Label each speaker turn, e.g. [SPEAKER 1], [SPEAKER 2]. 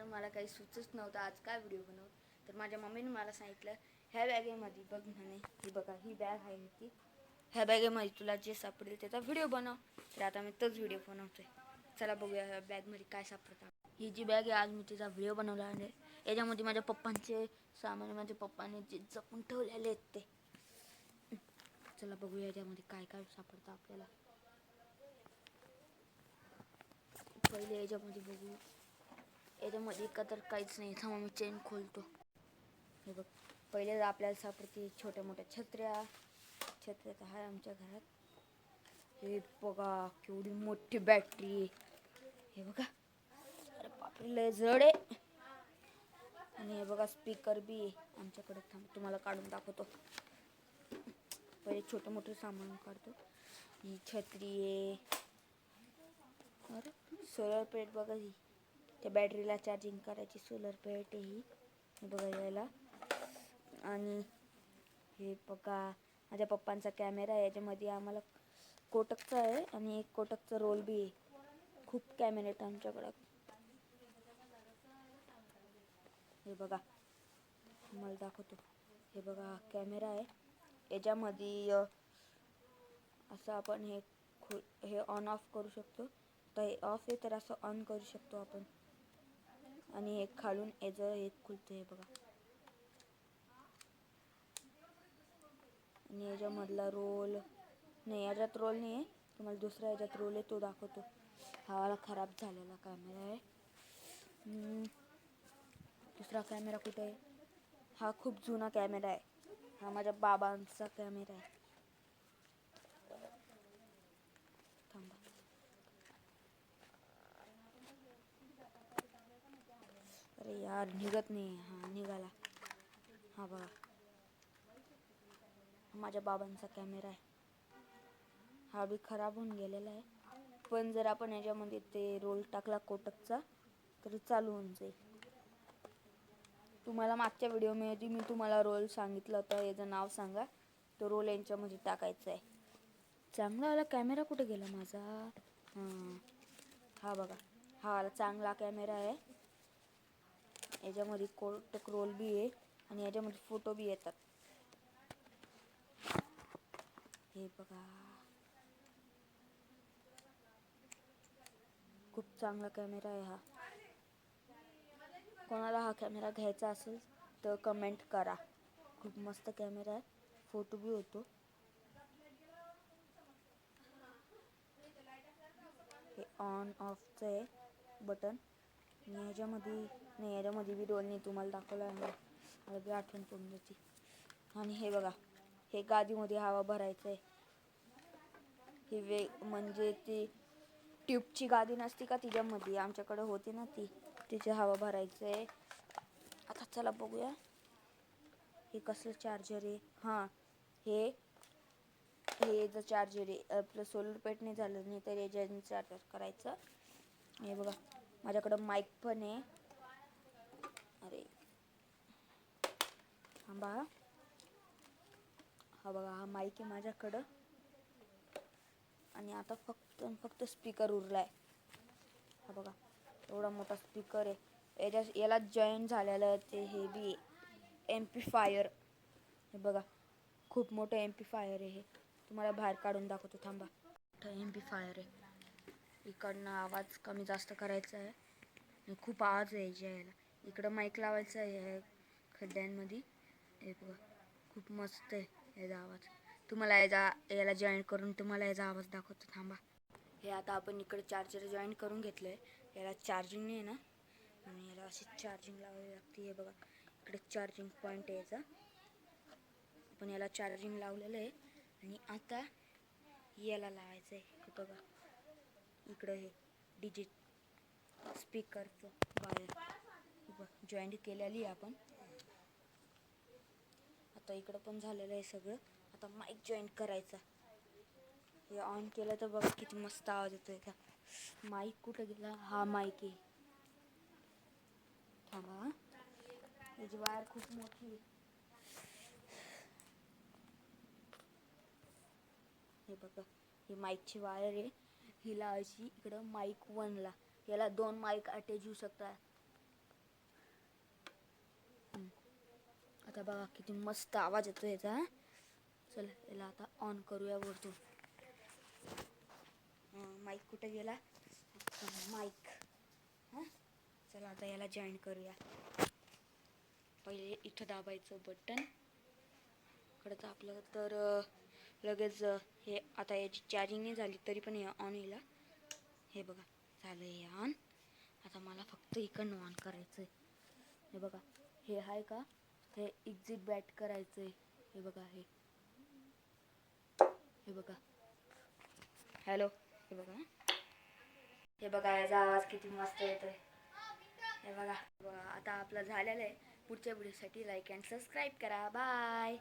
[SPEAKER 1] तर मला काही सुचच नव्हतं आज काय व्हिडिओ बनवू. तर माझ्या मम्मीने मला सांगितलं ह्या बॅगेमध्ये बघ म्हणे, ही बघा ही बॅग आहे ती, ह्या बॅगेमध्ये तुला जे सापडेल त्याचा व्हिडिओ बनव. तर आता मी तोच व्हिडिओ बनवतोय. चला बघूया ह्या बॅगमध्ये काय सापडतं. ही जी बॅग आहे आज मी तिचा व्हिडिओ बनवला आहे. याच्यामध्ये माझ्या पप्पांचे सामान, माझ्या पप्पाने जे जपून ठेवलेले आहेत ते. चला बघूया याच्यामध्ये काय काय सापडतं आपल्याला. पहिले याच्यामध्ये बघू. याच्यामध्ये का तर काहीच नाही. थांबा मी चेन खोलतो. हे बघ, पहिले आपल्याला सापडते छोट्या मोठ्या छत्र्या. छत्र्या तर आहे आमच्या घरात. हे बघा केवढी मोठी बॅटरी. हे बघा, अरे बापरे लय जड आहे. आणि हे बघा स्पीकर बी आहे आमच्याकडे. थांब तुम्हाला काढून दाखवतो. पहिले छोटे मोठे सामान काढतो. ही छत्री आहे. अरे सोलर प्लेट बघा, ही त्या बॅटरीला चार्जिंग करायची सोलर प्लेट आहे ही. बघा यायला. आणि हे बघा माझ्या पप्पांचा कॅमेरा आहे. याच्यामध्ये आम्हाला कोटकचा आहे आणि एक कोटकचा रोल बी आहे. खूप कॅमेरे आहेत आमच्याकडं. हे बघा मला दाखवतो. हे बघा कॅमेरा आहे. याच्यामध्ये असं आपण हे ऑन ऑफ करू शकतो. तर हे ऑफ आहे तर असं ऑन करू शकतो आपण. आणि एक खालून याचं एक खुलतं. हे बघा. आणि याच्यामधला रोल नाही, याच्यात रोल नाही आहे. तुम्हाला दुसरा याच्यात रोल आहे तो दाखवतो. हा वाला खराब झालेला कॅमेरा आहे. दुसरा कॅमेरा कुठे आहे? हा खूप जुना कॅमेरा आहे. हा माझ्या बाबांचा कॅमेरा आहे. थांबा. अरे यार निघत नाही. हा निघाला. हा बघा, माझ्या बाबांचा कॅमेरा आहे. हा बी खराब होऊन गेलेला आहे. पण जर आपण याच्यामध्ये ते रोल टाकला कोटकचा तर चालू होऊन जाईल. तुम्हाला मागच्या व्हिडिओमध्ये मी तुम्हाला रोल सांगितलं होतं. याचं नाव सांगा. तो रोल यांच्यामध्ये टाकायचा आहे. चांगला वाला कॅमेरा कुठे गेला माझा? हा बघा, हा वाला चांगला कॅमेरा आहे. याच्यामध्ये कोटक रोल बी आहे आणि याच्यामध्ये फोटो बी येतात. हे बघा, खूप चांगला कॅमेरा आहे हा. कोणाला हा कॅमेरा घ्यायचा असेल तर कमेंट करा. खूप मस्त कॅमेरा आहे. फोटो बी होतो. हे ऑन ऑफचं आहे बटन. आणि ह्याच्यामध्ये नाही, याच्यामध्ये बी रोल नाही. तुम्हाला दाखवलं आहे मला बी आठवण पडून जाते. आणि हे बघा, हे गादीमध्ये हवा भरायचं आहे. ही म्हणजे ती ट्यूबची गादी नसती का, तिच्यामध्ये आमच्याकडे होती ना ती, तिची हवा भरायचं आहे. आता चला बघूया हे कसलं चार्जर आहे. हां, हे जर चार्जर आहे. आपलं सोलर पेट नाही झालं नाही तर याच्याने चार्जर करायचं. हे बघा माझ्याकडं माईक पण आहे. अरे थांबा. हा बघा, हा माईक आहे माझ्याकडं. आणि आता फक्त स्पीकर उरला आहे. हा बघा एवढा मोठा स्पीकर आहे. याला जॉईन झालेलं ते हे बी एम्प्लिफायर. हे बघा खूप मोठं एम्प्लिफायर आहे हे. तुम्हाला बाहेर काढून दाखवतो थांबा. मोठं एम्प्लिफायर आहे. इकडनं आवाज कमी जास्त करायचा आहे. आणि खूप आवाज आहे यायला. इकडं माईक लावायचं आहे खड्ड्यांमध्ये. हे बघा खूप मस्त आहे याचा आवाज. तुम्हाला याला जॉईन करून तुम्हाला याचा आवाज दाखवतो थांबा. हे आता आपण इकडे चार्जर जॉईन करून घेतलं आहे. याला चार्जिंग नाही ना, आणि याला अशी चार्जिंग लावावी लागते. हे बघा इकडे चार्जिंग पॉईंट आहे याचा. आपण याला चार्जिंग लावलेलं आहे. आणि आता याला लावायचं आहे. हे बघा इकडं हे डिजिट स्पीकरचं वायर बघ जॉईंट केलेली आहे आपण. आता इकडं पण झालेलं आहे सगळं. आता माईक जॉईंट करायचा. हे ऑन केलं तर बघा किती मस्त आवाज येतोय का. माईक कुठं गेला? हा माईक आहे. थांबा, याची वायर खूप मोठी आहे. हे बघा ही माईकची वायर आहे. ही लावायची इकडं माईक 1ला. याला 2 माईक अटॅच होऊ शकतात. आता बघा किती मस्त आवाज येतो याचा. चला याला आता ऑन करूया वरतून. माईक कुठे गेला? माईक. हां चला आता याला जॉईन करूया. पहिले इथं दाबायचं बटन. कडचं आपलं तर लगेच हे आता याची चार्जिंग नाही झाली तरी पण हे ऑन येईल. हे बघा झालं हे ऑन. आता मला फक्त इकडनं ऑन करायचं आहे. हे बघा हे आहे का, हे एक्झिट बॅट करायचं आहे. हे बघा हे बघा हॅलो. हे बघा याचा आवाज किती मस्त येतोय. हे बघा आता आपलं झालेलं आहे. पुढच्या व्हिडिओसाठी लाईक अँड सबस्क्राईब करा. बाय.